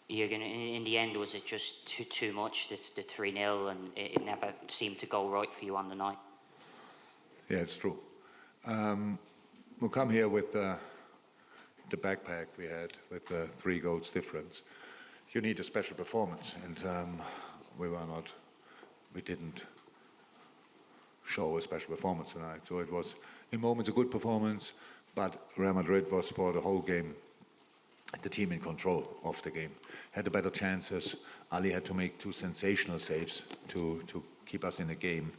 Jürgen, in the end, was it just too much, the 3-0, and it never seemed to go right for you on the night? Yeah, it's true. We'll come here with the backpack we had with 3 goals difference. You need a special performance, and we didn't show a special performance tonight. So it was, in moments, a good performance, but Real Madrid was for the whole game the team in control of the game. Had the better chances. Ali had to make 2 sensational saves to keep us in the game,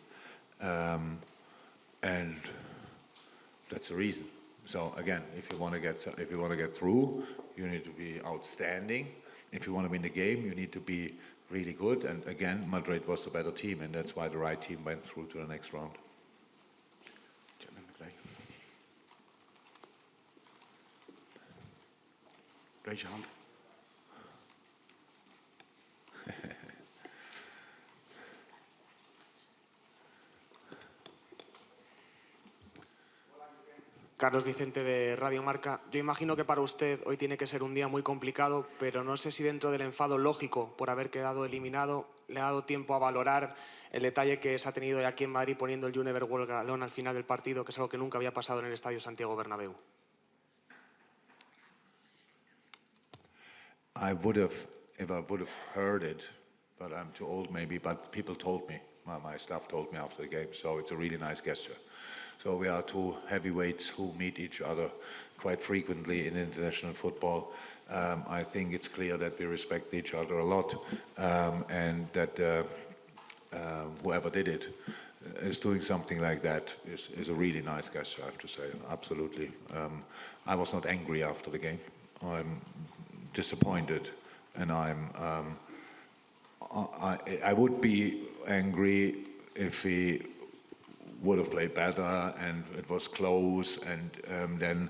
and that's the reason. So again, if you want to get through, you need to be outstanding. If you want to win the game, you need to be really good. And again, Madrid was the better team, and that's why the right team went through to the next round. Raise your hand. Carlos Vicente de Radio Marca. Yo imagino que para usted hoy tiene que ser un día muy complicado, pero no sé si dentro del enfado lógico por haber quedado eliminado le ha dado tiempo a valorar el detalle que se ha tenido aquí en Madrid poniendo el Univer World Galón al final del partido, que es algo que nunca había pasado en el Estadio Santiago Bernabéu. If I would have heard it, but I'm too old maybe, but people told me, my staff told me after the game, so it's a really nice gesture. So we are 2 heavyweights who meet each other quite frequently in international football. I think it's clear that we respect each other a lot, and that whoever did it is doing something like that is a really nice gesture, I have to say, absolutely. I was not angry after the game. I'm disappointed, and I would be angry if we would have played better and it was close, and then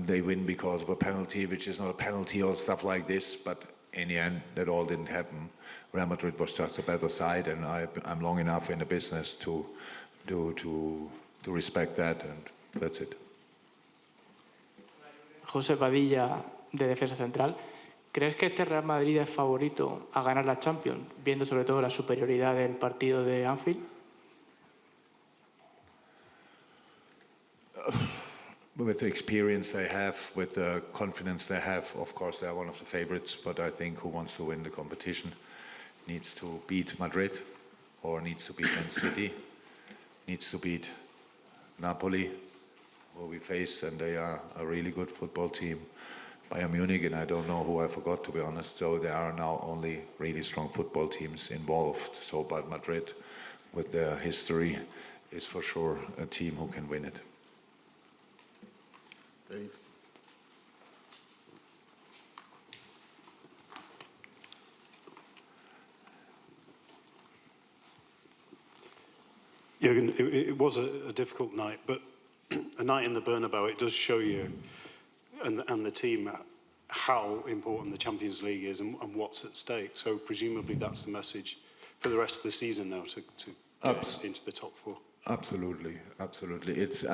they win because of a penalty, which is not a penalty or stuff like this. But in the end, that all didn't happen. Real Madrid was just a better side, and I'm long enough in the business to respect that, and that's it. José Padilla, de Defensa Central. ¿Crees que este Real Madrid es favorito a ganar la Champions, viendo sobre todo la superioridad del partido de Anfield? With the experience they have, with the confidence they have, of course they are one of the favorites, but I think who wants to win the competition needs to beat Madrid, or needs to beat Man City, needs to beat Napoli, who we faced, and they are a really good football team. Bayern Munich, and I don't know who I forgot, to be honest. So there are now only really strong football teams involved. So, but Madrid, with their history, is for sure a team who can win it. Dave. Jürgen, it was a difficult night, but a night in the Bernabeu, it does show you and the team how important the Champions League is and what's at stake. So presumably that's the message for the rest of the season now to get into the top 4. Absolutely, absolutely. It's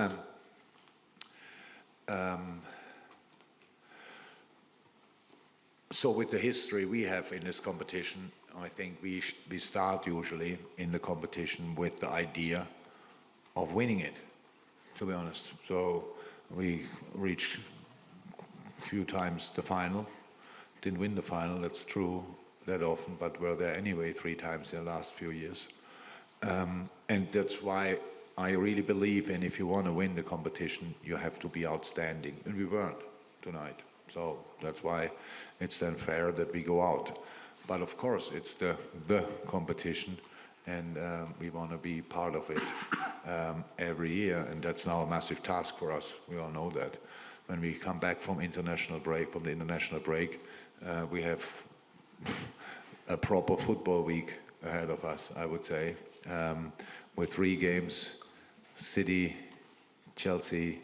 so with the history we have in this competition, I think we start usually in the competition with the idea of winning it, to be honest. So we reached a few times the final, didn't win the final, that's true, that often, but were there anyway 3 times in the last few years. And that's why I really believe in, if you want to win the competition, you have to be outstanding. And we weren't tonight. So that's why it's then fair that we go out. But of course, it's the competition, and we want to be part of it every year. And that's now a massive task for us. We all know that. When we come back from the international break, we have a proper football week ahead of us, I would say, with 3 games: City, Chelsea,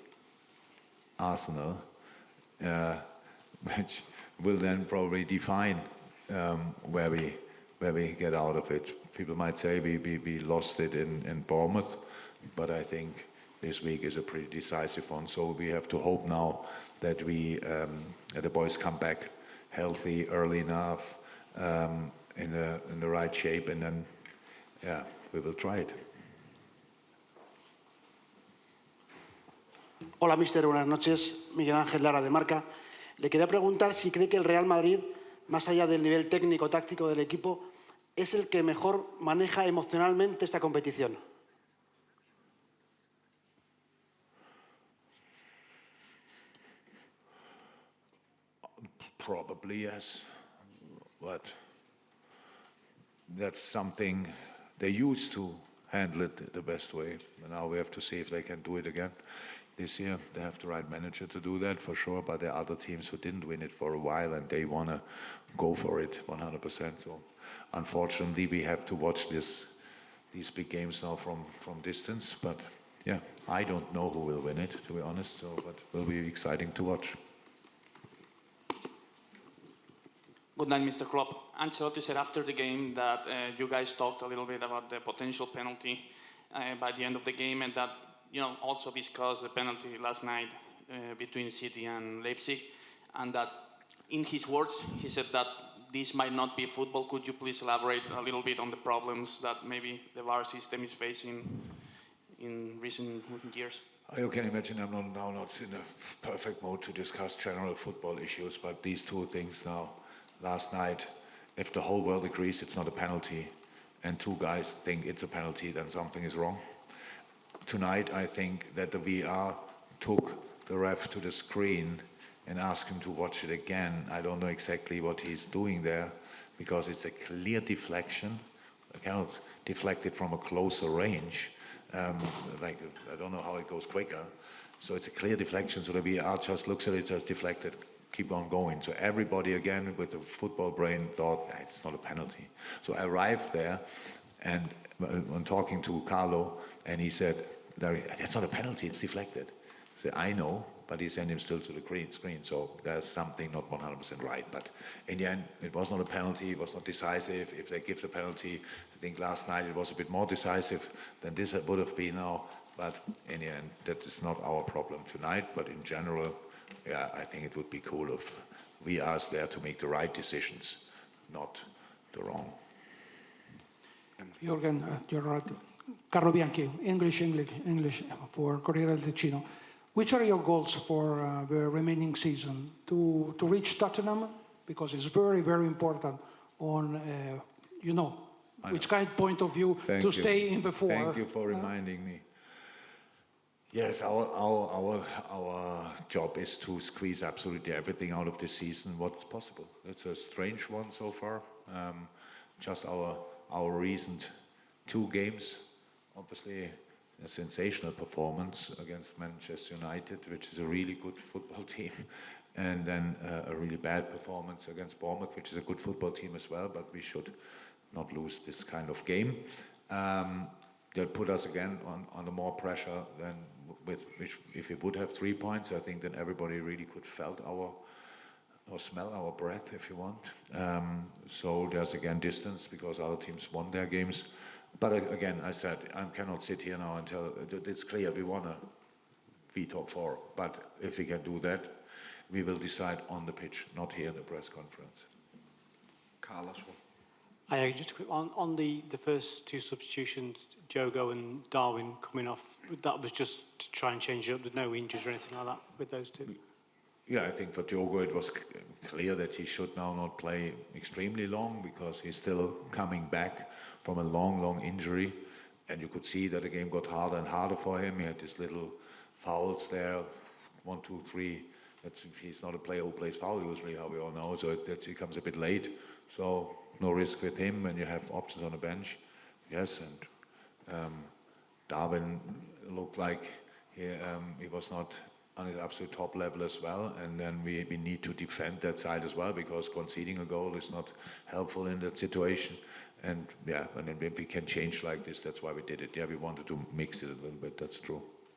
Arsenal, which will then probably define where we get out of it. People might say we lost it in Bournemouth, but I think this week is a pretty decisive one. So we have to hope now that the boys come back healthy early enough, in the right shape, and then, yeah, we will try it. Hola, mister. Buenas noches. Miguel Ángel Lara, de Marca. Le quería preguntar si cree que el Real Madrid, más allá del nivel técnico-táctico del equipo, es el que mejor maneja emocionalmente esta competición. Probably, yes. But that's something they used to handle it the best way. And now we have to see if they can do it again. This year, they have the right manager to do that, for sure, but there are other teams who didn't win it for a while, and they want to go for it 100%. So, unfortunately, we have to watch these big games now from distance. But, yeah, I don't know who will win it, to be honest, so, but it will be exciting to watch. Good night, Mr. Klopp. Ancelotti said after the game that you guys talked a little bit about the potential penalty by the end of the game, and that also discussed the penalty last night between City and Leipzig, and that in his words, he said that this might not be football. Could you please elaborate a little bit on the problems that maybe the VAR system is facing in recent years? You can imagine I'm now not in a perfect mode to discuss general football issues, but these two things now, last night, if the whole world agrees it's not a penalty and two guys think it's a penalty, then something is wrong. Tonight, I think that the VR took the ref to the screen and asked him to watch it again. I don't know exactly what he's doing there, because it's a clear deflection. I cannot deflect it from a closer range. I don't know how it goes quicker. So it's a clear deflection, so the VR just looks at it, just deflected, keep on going. So everybody, again, with the football brain, thought, it's not a penalty. So I arrived there, and I'm talking to Carlo, and he said, that's not a penalty, it's deflected. I said, I know, but he sent him still to the screen, so there's something not 100% right. But in the end, it was not a penalty, it was not decisive. If they give the penalty, I think last night it was a bit more decisive than this would have been now. But in the end, that is not our problem tonight. But in general, yeah, I think it would be cool if we are there to make the right decisions, not the wrong. Jürgen, you're right. Carlo Bianchi, English for Corriere del Ticino. Which are your goals for the remaining season? To reach Tottenham, because it's very, very important on, which kind of point of view to stay in the four. Thank you for reminding me. Yes, our job is to squeeze absolutely everything out of this season, what's possible. It's a strange one so far. Just our recent two games, obviously a sensational performance against Manchester United, which is a really good football team, and then a really bad performance against Bournemouth, which is a good football team as well, but we should not lose this kind of game. They'll put us again under more pressure than if we would have 3 points. I think then everybody really could felt or smell our breath, if you want. So there's again distance, because other teams won their games. But again, I said, I cannot sit here now and tell, it's clear we want to be top four. But if we can do that, we will decide on the pitch, not here in the press conference. Carlos. Just a quick on the first two substitutions, Jogo and Darwin coming off, that was just to try and change it up. There's no injuries or anything like that with those two? Yeah, I think for Diogo it was clear that he should now not play extremely long, because he's still coming back from a long injury. And you could see that the game got harder and harder for him. He had these little fouls there, 1, 2, 3. He's not a player who plays foul usually, how we all know, so he comes a bit late. So no risk with him, and you have options on the bench. Yes, and Darwin looked like he was not on his absolute top level as well, and then we need to defend that side as well, because conceding a goal is not helpful in that situation. And yeah, and then we can change like this, that's why we did it. Yeah, we wanted to mix it a little bit, that's true.